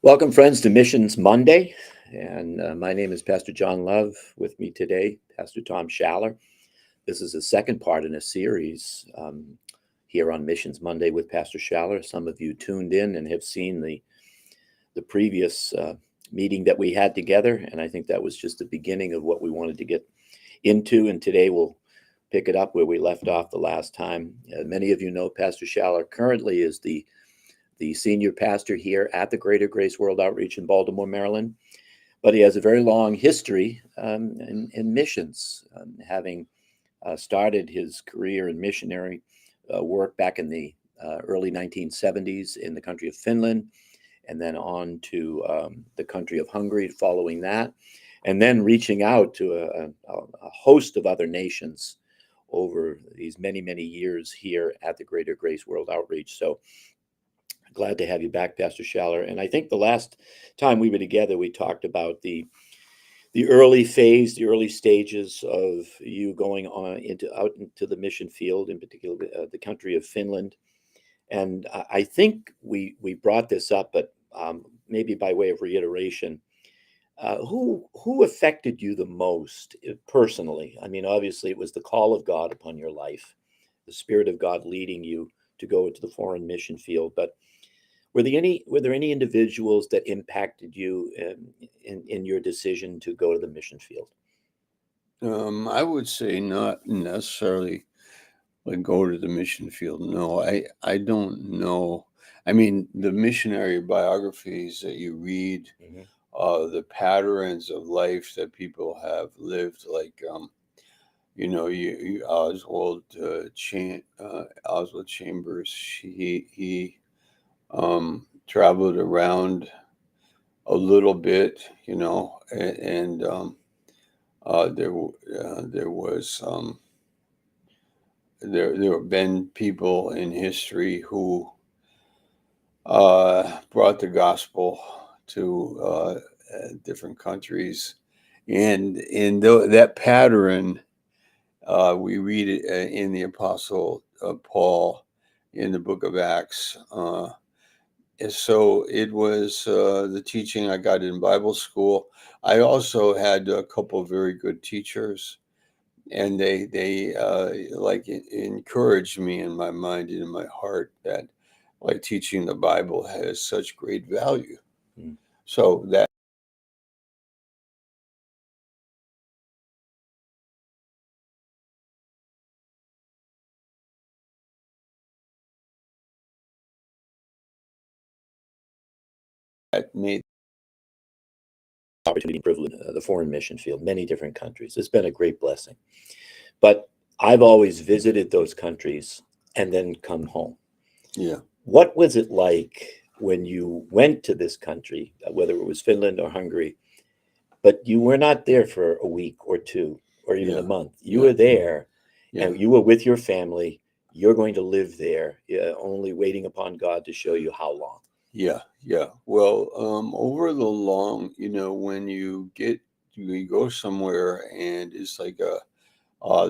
Welcome, friends, to Missions Monday. And my name is Pastor John Love. With me today, Pastor Tom Schaller. This is the second part in a series here on Missions Monday with Pastor Schaller. Some of you tuned in and have seen the previous meeting that we had together. And I think that was just the beginning of what we wanted to get into. And today we'll pick it up where we left off the last time. Many of you know Pastor Schaller currently is the senior pastor here at the Greater Grace World Outreach in Baltimore, Maryland. But he has a very long history in missions, having started his career in missionary work back in the early 1970s in the country of Finland, and then on to the country of Hungary following that, and then reaching out to a host of other nations over these many, many years here at the Greater Grace World Outreach. So glad to have you back, Pastor Schaller. And I think the last time we were together, we talked about the early phase, the early stages of you going on out into the mission field, in particular the country of Finland. And I think we brought this up, but maybe by way of reiteration, who affected you the most personally? I mean, obviously, it was the call of God upon your life, the Spirit of God leading you to go into the foreign mission field, but were there any individuals that impacted you in your decision to go to the mission field? I would say not necessarily like go to the mission field. No, I don't know. I mean, the missionary biographies that you read, the patterns of life that people have lived, like Oswald Chambers. He traveled around a little bit, and there have been people in history who brought the gospel to different countries, and in that pattern, we read it in the Apostle Paul in the book of Acts. And so it was the teaching I got in Bible school. I also had a couple of very good teachers, and they encouraged me in my mind and in my heart that like teaching the Bible has such great value. So that made Opportunity, privilege, the foreign mission field, many different countries. It's been a great blessing. But I've always visited those countries and then come home. Yeah. What was it like when you went to this country, whether it was Finland or Hungary, but you were not there for a week or two or even a month? You were there and you were with your family. You're going to live there, only waiting upon God to show you how long. Yeah. Well, over the long, when you go somewhere and it's like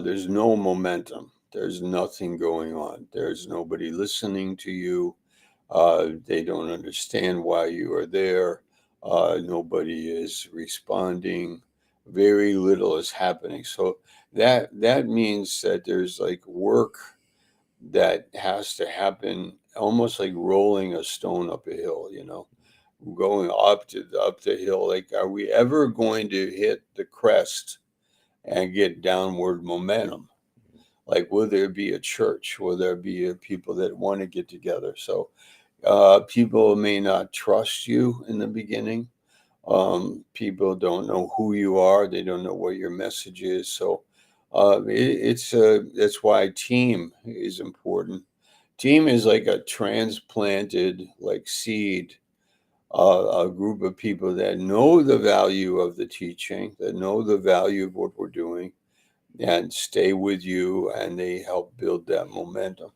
there's no momentum. There's nothing going on. There's nobody listening to you. They don't understand why you are there. Nobody is responding. Very little is happening. So that means that there's like work that has to happen, almost like rolling a stone up a hill. Going up the hill. Like, are we ever going to hit the crest and get downward momentum? Like, will there be a church? Will there be people that want to get together? So people may not trust you in the beginning. People don't know who you are. They don't know what your message is. So that's why team is important. Team is like a transplanted like seed, a group of people that know the value of the teaching, that know the value of what we're doing, and stay with you, and they help build that momentum.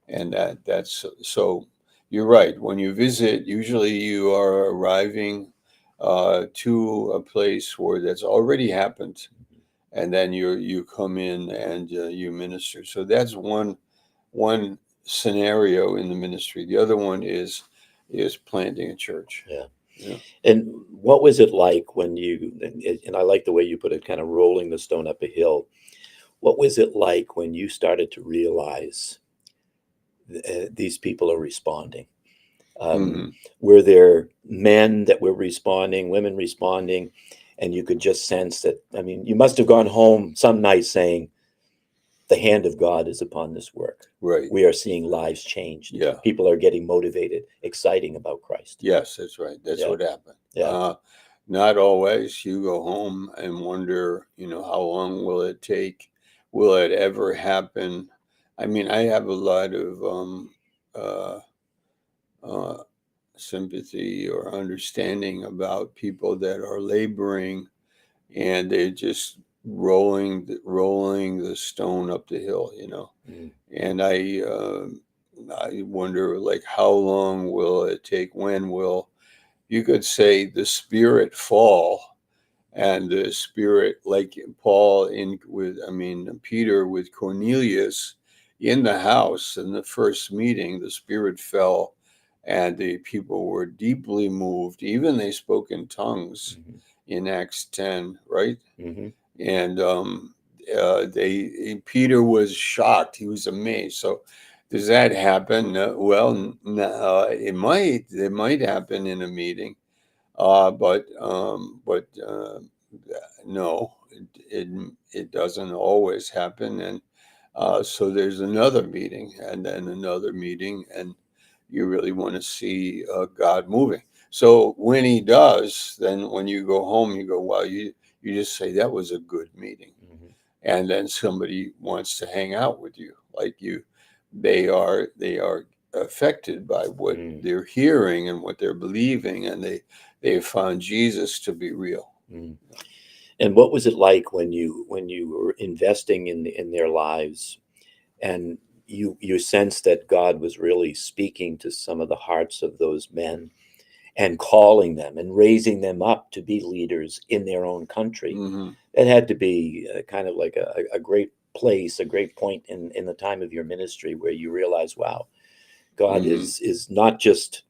And that's so. You're right. When you visit, usually you are arriving to a place where that's already happened, and then you come in and you minister. So that's one scenario in the ministry. The other one is planting a church. Yeah. Yeah. And what was it like when and I like the way you put it, kind of rolling the stone up a hill. What was it like when you started to realize these people are responding? Um, Hmm. were there men that were responding, women responding, and you could just sense that? I mean, you must have gone home some night saying, the hand of God is upon this work. Right. We are seeing lives changed. Yeah. People are getting motivated, exciting about Christ. Yes, that's right. That's Yeah, what happened. yeah. Not always. You go home and wonder, how long will it take? Will it ever happen? I mean, I have a lot of uh, uh, sympathy or understanding about people that are laboring and they're just rolling the stone up the hill. Mm, And I wonder, like, how long will it take? When will, you could say, the spirit fall, and the spirit, like Paul in with I mean Peter with Cornelius in the house in the first meeting, the spirit fell, and the people were deeply moved. Even they spoke in tongues mhm, in Acts 10, right? mhm, And they Peter was shocked. He was amazed. So does that happen? Well, it might happen in a meeting, but no, it doesn't always happen. And so there's another meeting, and then another meeting, and you really want to see God moving. So when He does, then when you go home, you go, "Wow!" You just say that was a good meeting, mhm, and then somebody wants to hang out with you, like you. They are affected by what mm, they're hearing and what they're believing, and they found Jesus to be real. mm. And what was it like when you were investing in their lives, and you sensed that God was really speaking to some of the hearts of those men and calling them and raising them up to be leaders in their own country? Hmm. It had to be kind of like a great place, a great point in the time of your ministry where you realize, wow, God Hmm. is not just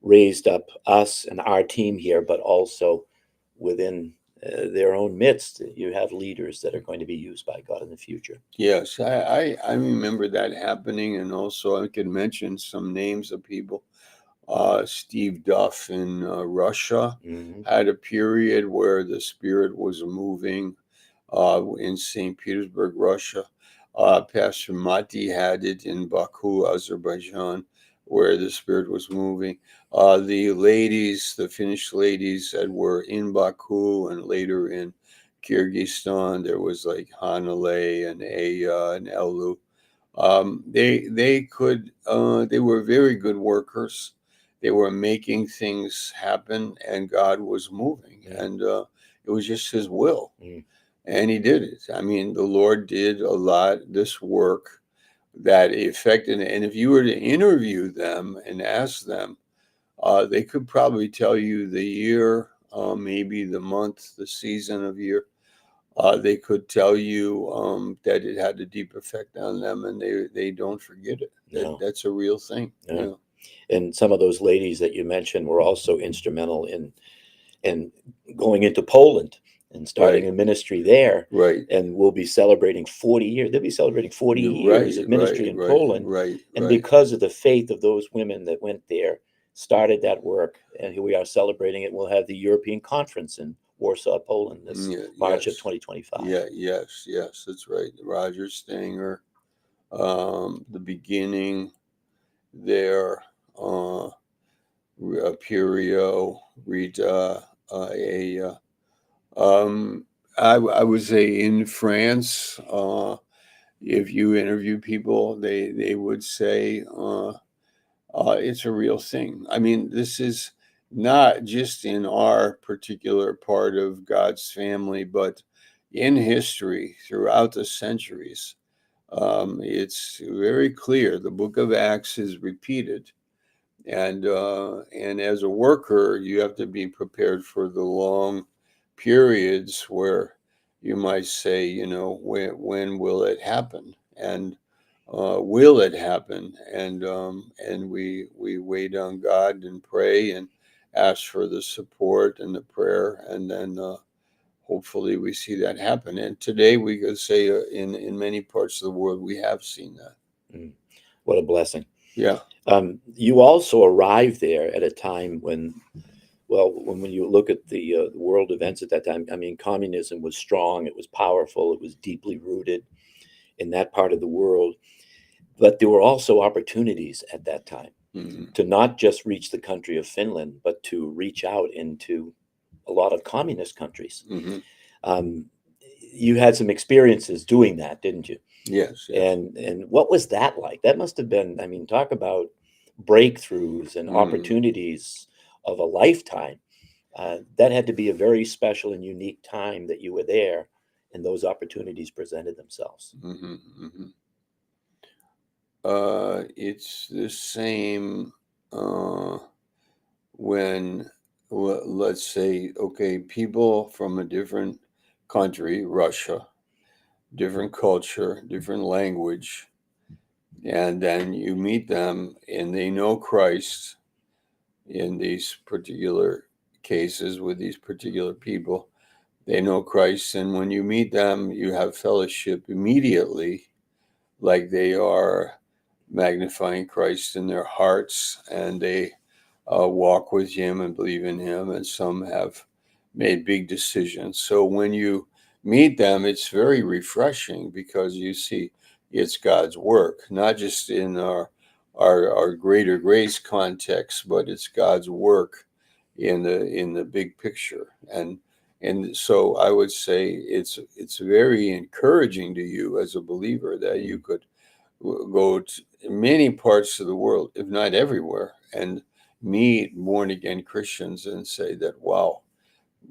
raised up us and our team here, but also within their own midst. You have leaders that are going to be used by God in the future. Yes, I remember that happening, and also I could mention some names of people. Steve Duff in Russia Hmm. had a period where the Spirit was moving in St. Petersburg, Russia. Pastor Mati had it in Baku, Azerbaijan, where the Spirit was moving. The ladies, the Finnish ladies that were in Baku and later in Kyrgyzstan, there was like Hanale and Aya and Elu. They were very good workers. They were making things happen, and God was moving, Yeah. and it was just His will, Mm. and He did it. I mean, the Lord did a lot this work that affected. And if you were to interview them and ask them, they could probably tell you the year, maybe the month, the season of year. They could tell you that it had a deep effect on them, and they don't forget it. No. That's a real thing. Yeah. Yeah. And some of those ladies that you mentioned were also instrumental in going into Poland and starting Right. a ministry there. Right. And we'll be celebrating 40 years. They'll be celebrating 40 You're years right. of Right. ministry in Right. Poland. Right. And Right. because of the faith of those women that went there, started that work, and here we are celebrating it. We'll have the European Conference in Warsaw, Poland this Yeah. March of Yes. 2025. Yeah. Yes. Yes. That's right. Roger Stanger. The beginning there. Uh, Purio. Rita. A. I would say in France. If you interview people, they would say it's a real thing. I mean, this is not just in our particular part of God's family, but in history throughout the centuries. It's very clear. The Book of Acts is repeated, and as a worker, you have to be prepared for the long periods where you might say, when will it happen, and will it happen, and we wait on God and pray, and ask for the support and the prayer, and then hopefully we see that happen. And today we could say in many parts of the world we have seen that. Mm. What a blessing. Yeah. You also arrived there at a time when, well, when you look at the world events at that time, I mean, communism was strong, it was powerful, it was deeply rooted in that part of the world. But there were also opportunities at that time Hmm. to not just reach the country of Finland, but to reach out into a lot of communist countries. Hmm. Um, you had some experiences doing that, didn't you? Yes, yes. And what was that like? That must have been, I mean, talk about breakthroughs and Hmm. opportunities of a lifetime. That had to be a very special and unique time that you were there, and those opportunities presented themselves. Hmm. Hmm. It's the same uh, when, let's say, okay, people from a different country, Russia, different culture, different language, and then you meet them and they know Christ in these particular cases with these particular people. They know Christ, and when you meet them, you have fellowship immediately, like they are magnifying Christ in their hearts, and they walk with Him and believe in Him, and some have made big decisions. So when you meet them, it's very refreshing because you see it's God's work, not just in our greater grace context, but it's God's work in the big picture. And so I would say it's very encouraging to you as a believer that you Mm. could go to many parts of the world, if not everywhere, and meet born again Christians and say that, wow,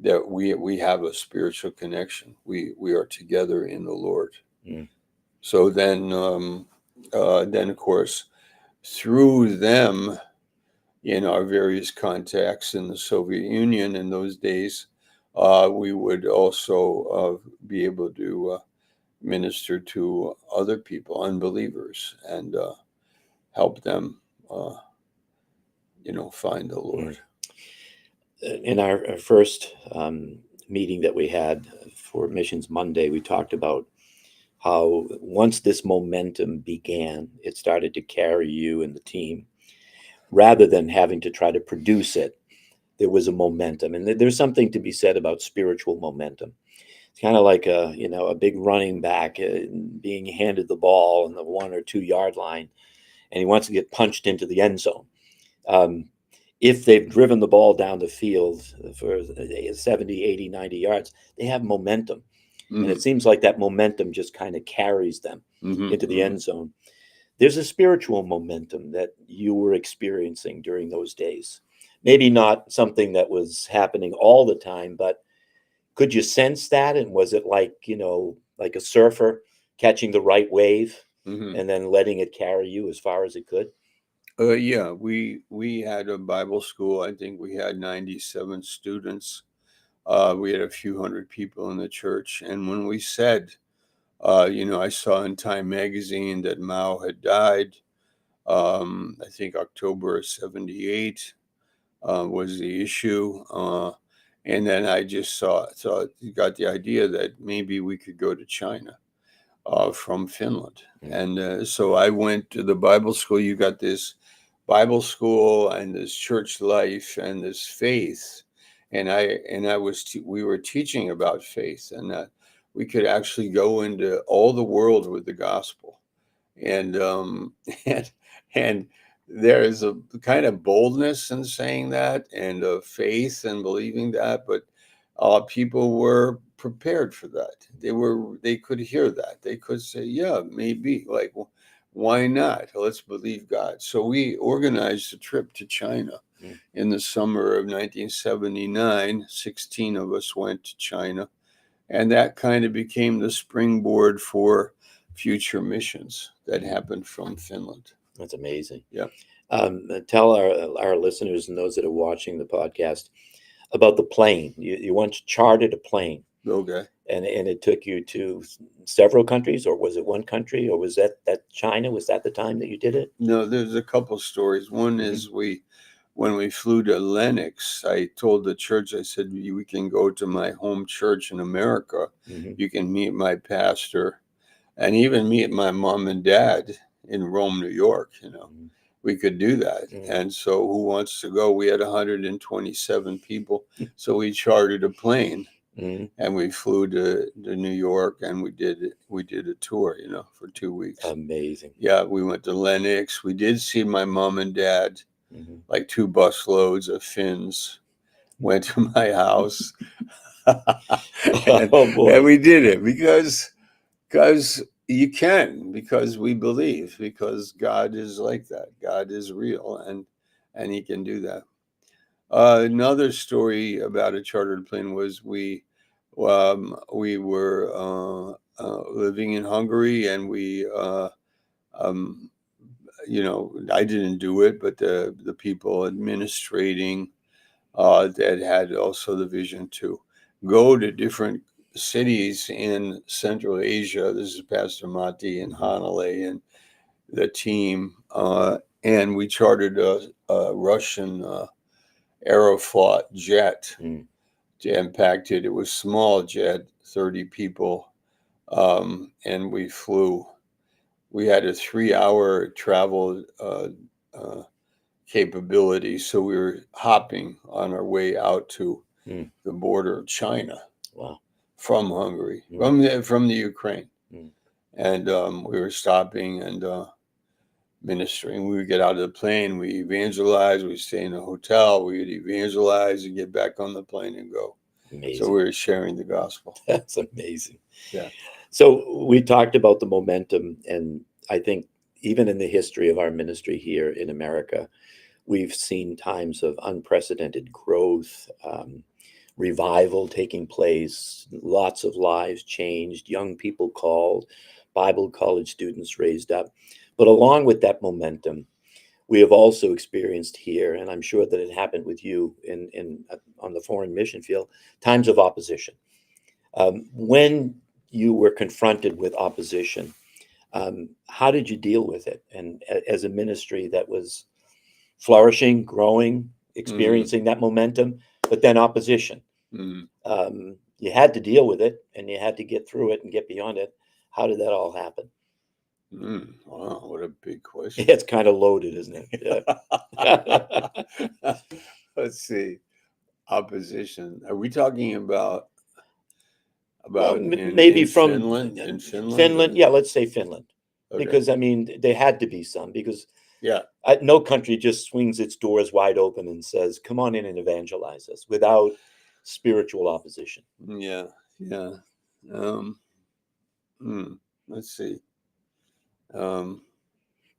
that we have a spiritual connection. We are together in the Lord. Mm. So then of course, through them in our various contacts in the Soviet Union in those days, we would also be able to minister to other people, unbelievers, and help them, uh, find the Lord. Mm. In our first meeting that we had for Missions Monday, we talked about how once this momentum began, it started to carry you and the team rather than having to try to produce it. There was a momentum, and there's something to be said about spiritual momentum. It's kind of like a big running back being handed the ball on the 1 or 2 yard line, and he wants to get punched into the end zone. Um, if they've driven the ball down the field for 70, 80, 90 yards, they have momentum. And Hmm. it seems like that momentum just kind of carries them Hmm. into the Hmm. end zone. There's a spiritual momentum that you were experiencing during those days. Maybe not something that was happening all the time, but could you sense that? And was it like a surfer catching the right wave Hmm. and then letting it carry you as far as it could? Yeah, we had a Bible school. I think we had 97 students. We had a few hundred people in the church, and when we said, I saw in Time magazine that Mao had died. I think October of '78 was the issue. And then I just thought, got the idea that maybe we could go to China from Finland. Mm. And so I went to the Bible school. You got this Bible school and this church life and this faith. We were teaching about faith, and that we could actually go into all the world with the gospel. And and and there is a kind of boldness in saying that, and a faith in believing that, but people were prepared for that. They could hear that. They could say, yeah, maybe, like, why not? Let's believe God. So we organized a trip to China Mm. in the summer of 1979. 16 of us went to China, and that kind of became the springboard for future missions that Mm. happened from Finland. That's amazing. Yeah. Tell our listeners and those that are watching the podcast about the plane. You once chartered a plane, Okay. and it took you to several countries, or was it one country, or was that China? Was that the time that you did it? No, there's a couple stories. One Hmm. is we when we flew to Lenox, I told the church, I said, we can go to my home church in America. Hmm. You can meet my pastor and even meet my mom and dad in Rome, New York. We could do that. Hmm. And so who wants to go? We had 127 people. So we chartered a plane Hmm. and we flew to New York, and we did a tour, for 2 weeks. Amazing. Yeah, we went to Lenox. We did see my mom and dad, Hmm. like 2 bus loads of Finns went to my house. and, Oh boy. and we did it because you can, because we believe, because God is like that. God is real, and he can do that. Another story about a chartered plane was we were living in Hungary, and we um, I didn't do it, but the people administrating that had also the vision to go to different cities in Central Asia. This is Pastor Mati and Mhm. Hanale and the team, and we chartered a Russian Aeroflot jet Mm. to impact it. It was small jet, 30 people, and we flew. We had a 3-hour travel uh, capability, so we were hopping on our way out to Mm. the border of China Wow. from Hungary, Mm. from the Ukraine, Mm. and we were stopping and ministering. We would get out of the plane, we evangelize, we stay in a hotel, we would evangelize and get back on the plane and go. So Amazing. we were sharing the gospel. That's amazing. Yeah. So we talked about the momentum, and I think even in the history of our ministry here in America, we've seen times of unprecedented growth, revival taking place, lots of lives changed, young people called, Bible college students raised up. But along with that momentum, we have also experienced here, and I'm sure that it happened with you in on the foreign mission field, times of opposition. When you were confronted with opposition, how did you deal with it? And as a ministry that was flourishing, growing, Mm, experiencing that momentum, but then opposition. mm, You had to deal with it and you had to get through it and get beyond it. How did that all happen? Wow, what a big question. It's kind of loaded, isn't it? Yeah. Let's see. Opposition. Are we talking about Well, in maybe from Finland? In Finland? Finland. Yeah, let's say Finland. Okay. Because, I mean, there had to be some, because Yeah. no country just swings its doors wide open and says, come on in and evangelize us without spiritual opposition. Yeah. Yeah. Um, hmm, let's see. Um,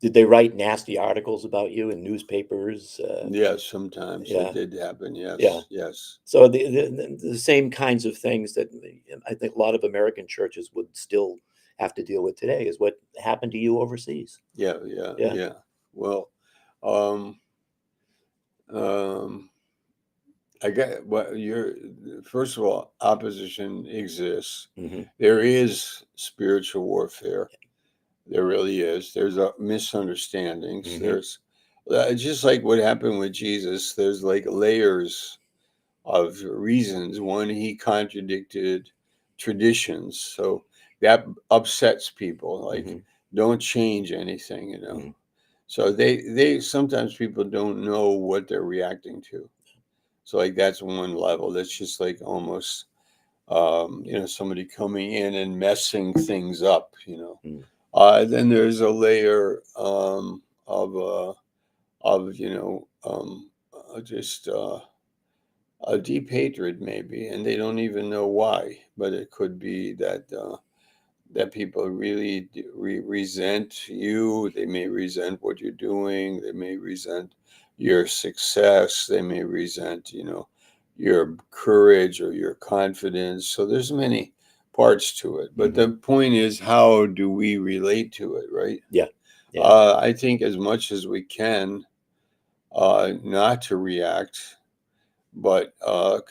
Did they write nasty articles about you in newspapers? yes, sometimes it Yeah, did happen. yeah. Yes. Yes. So the same kinds of things that I think a lot of American churches would still have to deal with today is what happened to you overseas. Yeah. Yeah. Yeah. Yeah. Well, um, um, I get what you're, first of all, opposition exists. Hmm. There is spiritual warfare. There really is. There's misunderstandings. Hmm. There's just like what happened with Jesus. There's like layers of reasons. One, he contradicted traditions, so that upsets people. Like, Hmm. don't change anything. Hmm. So they sometimes people don't know what they're reacting to. So like that's one level. That's just like almost somebody coming in and messing things up. Hmm. Then there's a layer of just a deep hatred maybe, and they don't even know why. But it could be that people really resent you. They may resent what you're doing. They may resent your success. They may resent, your courage or your confidence. So there's many parts to it. But Hmm. the point is, how do we relate to it, right? Yeah. Yeah. I think as much as we can, not to react, but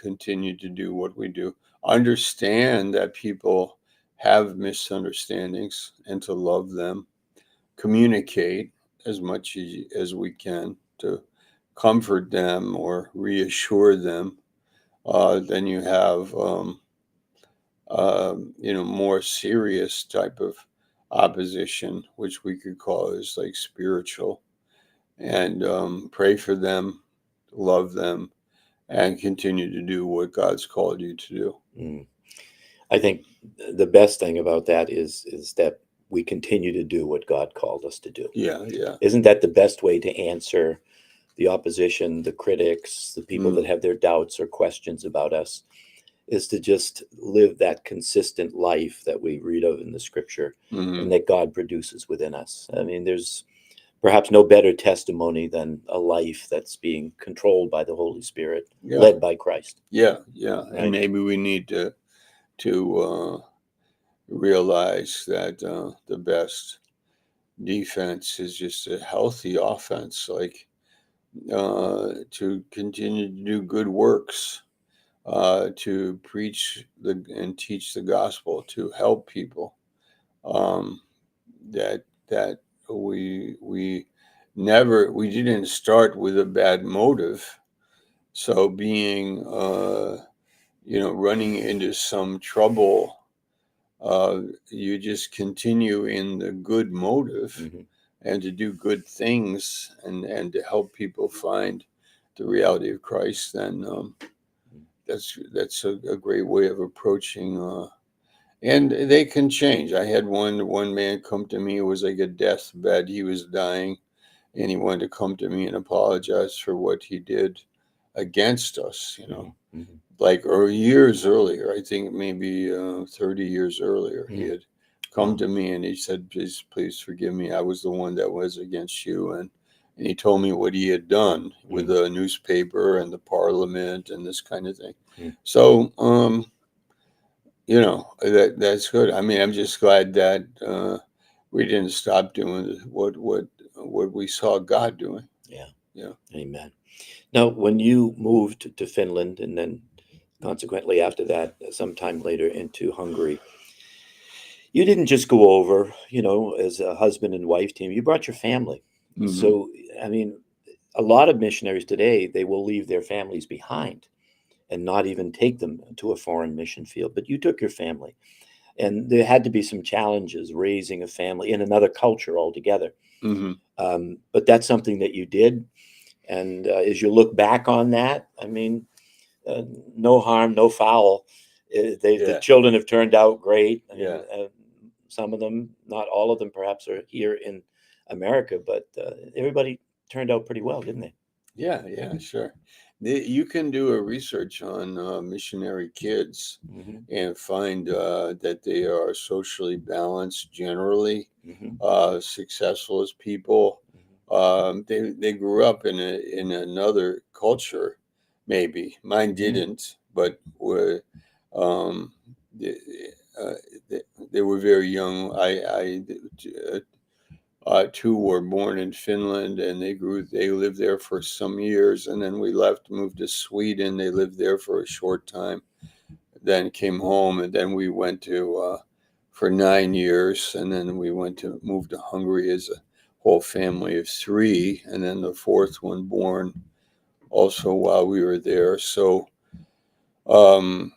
continue to do what we do. Understand that people have misunderstandings and to love them. Communicate as much as we can to comfort them or reassure them. Then you have more serious type of opposition, which we could call is like spiritual, and pray for them, love them, and continue to do what God's called you to do. Mm. I think the best thing about that is that we continue to do what God called us to do. Yeah, yeah. Isn't that the best way to answer the opposition, the critics, the people that Mm, have their doubts or questions about us? Is to just live that consistent life that we read of in the scripture hmm and that God produces within us. I mean, there's perhaps no better testimony than a life that's being controlled by the Holy Spirit, Yeah, led by Christ, yeah, yeah. And right? maybe we need to realize that the best defense is just a healthy offense, like to continue to do good works, to preach and teach the gospel, to help people. Um, that we didn't start with a bad motive. So being running into some trouble, you just continue in the good motive Hmm. and to do good things and to help people find the reality of Christ. Then that's a great way of approaching. And they can change. I had one man come to me. It was like a deathbed. He was dying, and he wanted to come to me and apologize for what he did against us. Hmm. Hmm. Like or years earlier, I think maybe 30 years earlier, he Hmm. had come Wow. to me and he said, please forgive me. I was the one that was against you. And he told me what he had done with Mm. the newspaper and the parliament and this kind of thing. Mm. So, that's good. I mean, I'm just glad that we didn't stop doing what we saw God doing. Yeah. Yeah. Amen. Now, when you moved to Finland and then consequently after that, sometime later into Hungary, you didn't just go over, as a husband and wife team, you brought your family. hmm So, I mean, a lot of missionaries today, they will leave their families behind and not even take them to a foreign mission field. But you took your family, and there had to be some challenges raising a family in another culture altogether. hmm But that's something that you did. And as you look back on that, I mean, uh, no harm, no foul. The Yeah. children have turned out great. I Yeah. mean, some of them, not all of them, perhaps are here in America, but everybody turned out pretty well, didn't they? Yeah. Yeah. Sure. You can do a research on missionary kids Hmm. and find that they are socially balanced generally, Hmm. successful as people. They grew up in another culture, maybe mine Hmm. didn't, but were um, they, uh, they, they were very young. Two were born in Finland, and they lived there for some years, and then we left, moved to Sweden. They lived there for a short time, then came home, and then we went to for 9 years, and then we went to move to Hungary as a whole family of three, and then the fourth one born also while we were there. So, um,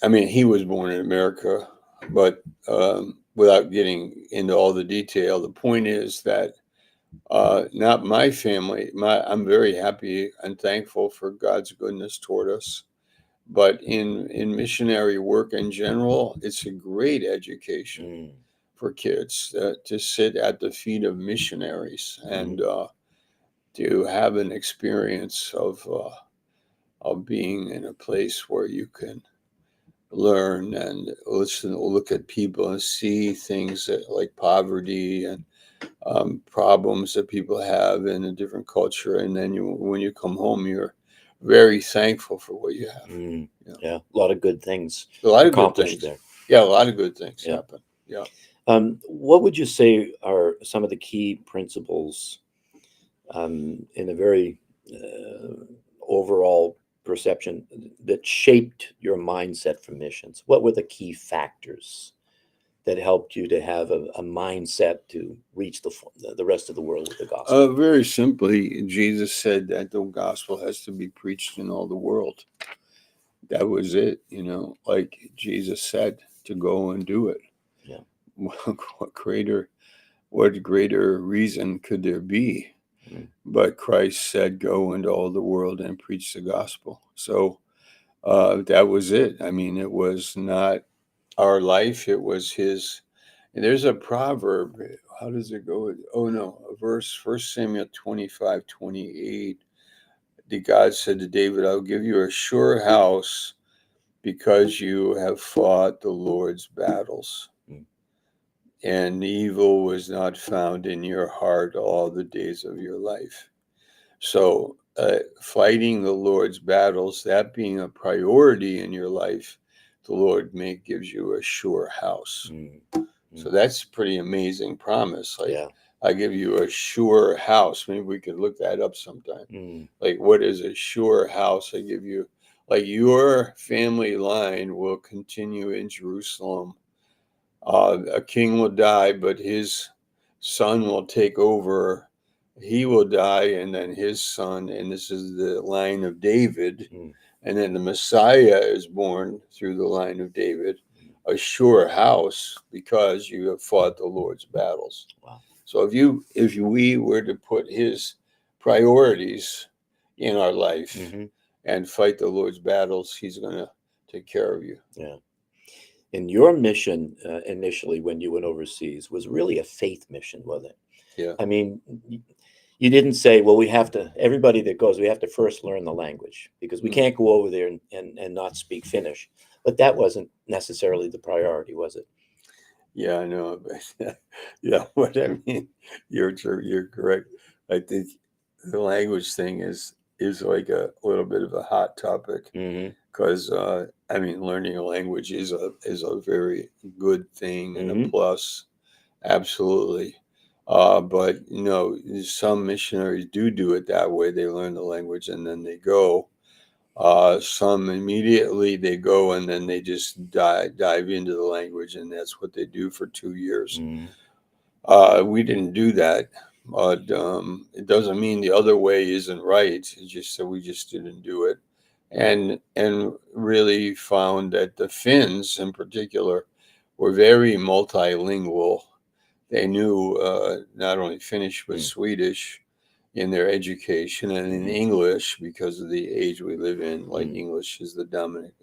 I mean, he was born in America, but without getting into all the detail, the point is that not my family. I'm very happy and thankful for God's goodness toward us. But in missionary work in general, it's a great education Mm. for kids to sit at the feet of missionaries and Hmm. to have an experience of being in a place where you can learn and listen, look at people and see things like poverty and problems that people have in a different culture, and then when you come home, you're very thankful for what you have. Mm. Yeah, Yeah, a lot of good things a lot of good accomplished things. there. Yeah, a lot of good things Yeah. happen. Yeah. What would you say are some of the key principles in a very overall perception that shaped your mindset for missions? What were the key factors that helped you to have a mindset to reach the rest of the world with the gospel? Very simply, Jesus said that the gospel has to be preached in all the world. That was it, like Jesus said, to go and do it. Yeah. What greater reason could there be? Mm. But Christ said, go into all the world and preach the gospel. So that was it. I mean, it was not our life, it was his. And there's a proverb. How does it go? Oh, no, a verse, 1 Samuel 25:28. The God said to David, I'll give you a sure house because you have fought the Lord's battles. Mm. And evil was not found in your heart all the days of your life. So, fighting the Lord's battles, that being a priority in your life, the Lord gives you a sure house. Mm. So that's a pretty amazing promise. Like, Yeah. I give you a sure house. Maybe we could look that up sometime. Mm. Like, what is a sure house? I give you, like, your family line will continue in Jerusalem. A king will die, but his son will take over. He will die, and then his son, and this is the line of David. Mm. And then the Messiah is born through the line of David, a sure house, because you have fought the Lord's battles. Wow. So if we were to put his priorities in our life Mm-hmm. and fight the Lord's battles, he's going to take care of you. Yeah. And your mission initially when you went overseas was really a faith mission, wasn't it? Yeah. I mean, you didn't say, well, everybody that goes, we have to first learn the language because we can't go over there and not speak Finnish. But that wasn't necessarily the priority, was it? Yeah, I know. Yeah, what I mean, you're correct. I think the language thing is like a little bit of a hot topic Mm-hmm. because I mean, learning a language is a very good thing and a Mm-hmm. plus, absolutely. But some missionaries do it that way. They learn the language and then they go. Some immediately they go and then they just dive into the language, and that's what they do for 2 years. Mm-hmm. We didn't do that, but it doesn't mean the other way isn't right. It's just that we just didn't do it, and really found that the Finns in particular were very multilingual. They knew not only Finnish but Swedish in their education, and in English, because of the age we live in, like English is the dominant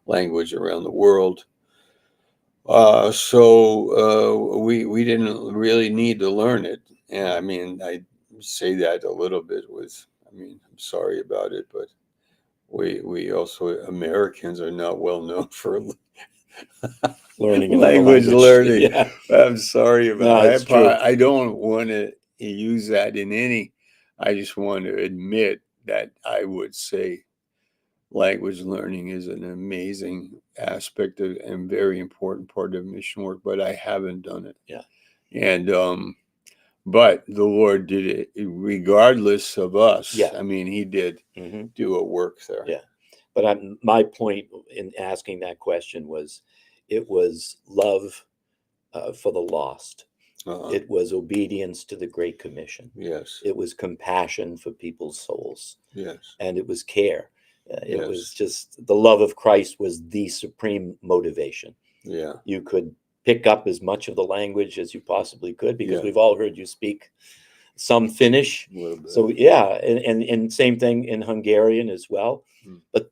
language around the world. So we didn't really need to learn it. And I mean, I say that a little bit I'm sorry about it, but we also, Americans are not well known for Learning another language language. learning. Yeah. I'm sorry No, about it's it. true. I don't want to use that in any. I just want to admit that I would say language learning is an amazing aspect of and very important part of mission work, but I haven't done it. Yeah. And but the Lord did it regardless of us. Yeah. I mean, he did Mm-hmm. do a work there. Yeah. But my point in asking that question was, it was love for the lost. It was obedience to the Great Commission. Yes. It was compassion for people's souls. Yes. And it was care. It Yes. was just the love of Christ was the supreme motivation. Yeah. You could pick up as much of the language as you possibly could because Yeah. we've all heard you speak some Finnish. A little bit. So yeah, and same thing in Hungarian as well. But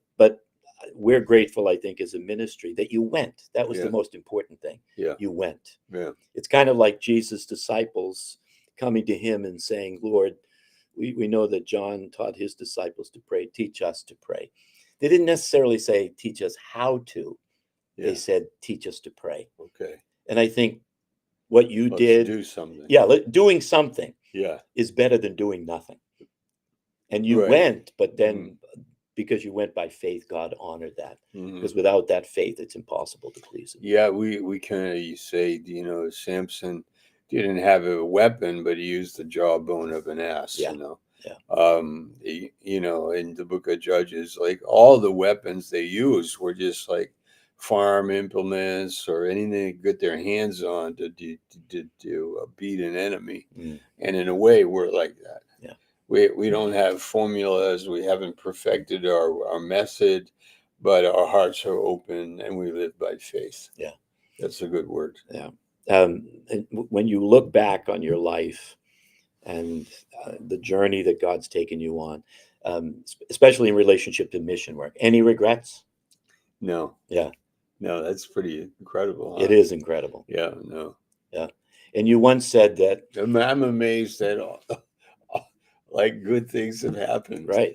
we're grateful, I think, as a ministry that you went. That was the most important thing. Yeah. You went. Yeah. It's kind of like Jesus' disciples coming to him and saying, Lord, we know that John taught his disciples to pray. Teach us to pray. They didn't necessarily say, teach us how to. Yeah. They said, teach us to pray. Okay. And I think what you did, do something. Yeah, doing something is better than doing nothing. And you went, but then because you went by faith, God honored that. Because without that faith, it's impossible to please him. Yeah, we kind of say, Samson didn't have a weapon, but he used the jawbone of an ass. Yeah. In the book of Judges, like all the weapons they used were just like farm implements or anything they get their hands on to beat an enemy. Mm. And in a way, we're like that. Yeah. We don't have formulas. We haven't perfected our method, but our hearts are open and we live by faith. Yeah. That's a good word. Yeah. And when you look back on your life and the journey that God's taken you on, especially in relationship to mission work, any regrets? No. Yeah. No, that's pretty incredible. It is incredible. Yeah, no. Yeah. And you once said that, I'm amazed that like good things have happened. right?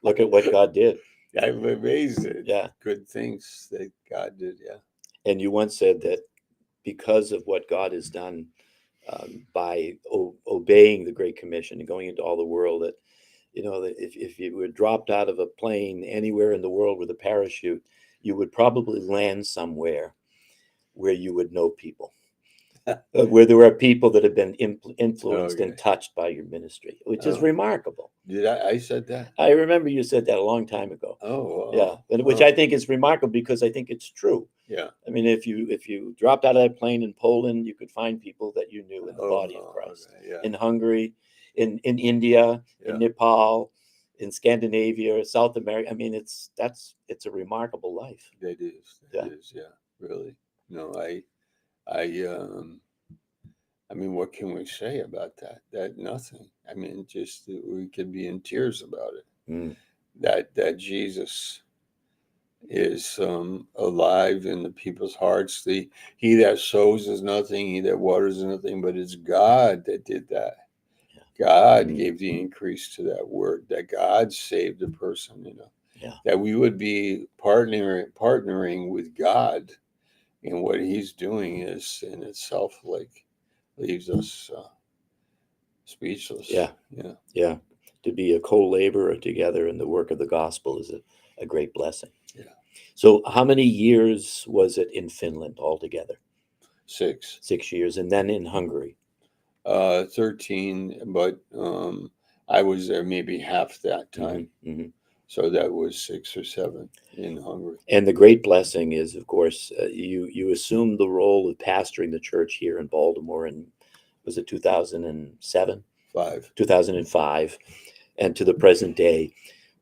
Look at what God did. I'm amazed at Yeah. good things that God did. Yeah. And you once said that because of what God has done by obeying the Great Commission and going into all the world, that, that if you were dropped out of a plane anywhere in the world with a parachute, you would probably land somewhere where you would know people. Where there are people that have been influenced and touched by your ministry, which is remarkable. Did I said that? I remember you said that a long time ago. Oh, yeah, which I think is remarkable because I think it's true. Yeah. I mean, if you dropped out of that plane in Poland, you could find people that you knew in the body of Christ. Okay. Yeah. In Hungary, in India, in Nepal, in Scandinavia, South America. I mean, it's a remarkable life. It is. It is. Yeah. Really. No, I mean, what can we say about that? That nothing. I mean, just we could be in tears about it. Mm. That Jesus is alive in the people's hearts. He that sows is nothing, he that waters is nothing, but it's God that did that. Yeah. God gave the increase to that word. That God saved a person. Yeah. That we would be partnering with God in what He's doing is in itself leaves us speechless. Yeah. Yeah. Yeah. To be a co-laborer together in the work of the gospel is a great blessing. Yeah. So how many years was it in Finland altogether? 6. 6 years. And then in Hungary? 13, but I was there maybe half that time. Mm-hmm. So that was 6 or 7 in Hungary. And the great blessing is, of course, you assumed the role of pastoring the church here in Baltimore in, was it 2007? 2005, and to the present day.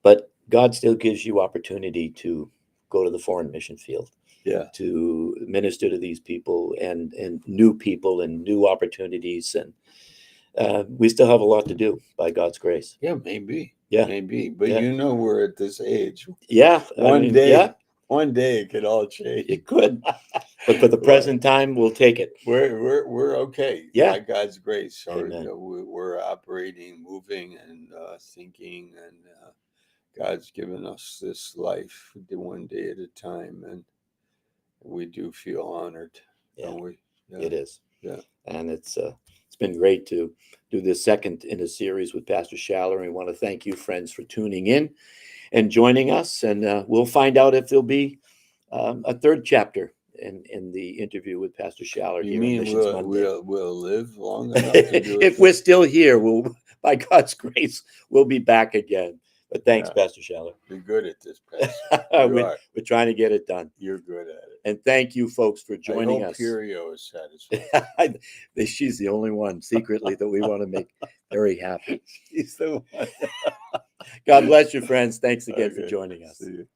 But God still gives you opportunity to go to the foreign mission field. Yeah. To minister to these people and new people and new opportunities. And we still have a lot to do by God's grace. Yeah, maybe. Yeah. Maybe. But we're at this age. Yeah. One day it could all change. It could. But for the present time, we'll take it. We're okay. Yeah. By God's grace. Amen. We're operating, moving, and thinking, and God's given us this life one day at a time, and we do feel honored, don't we? Yeah. It is. Yeah. And it's been great to do this second in a series with Pastor Schaller. And we want to thank you, friends, for tuning in and joining us. And we'll find out if there'll be a third chapter in the interview with Pastor Schaller. You mean we'll live long enough to do it? If we're still here, we'll, by God's grace, we'll be back again. But thanks, Pastor Schaller. You're good at this, Pastor. We're trying to get it done. You're good at it. And thank you, folks, for joining us. Curio is satisfied. She's the only one secretly that we want to make very happy. She's the one. God bless you, friends. Thanks again for joining us. See you.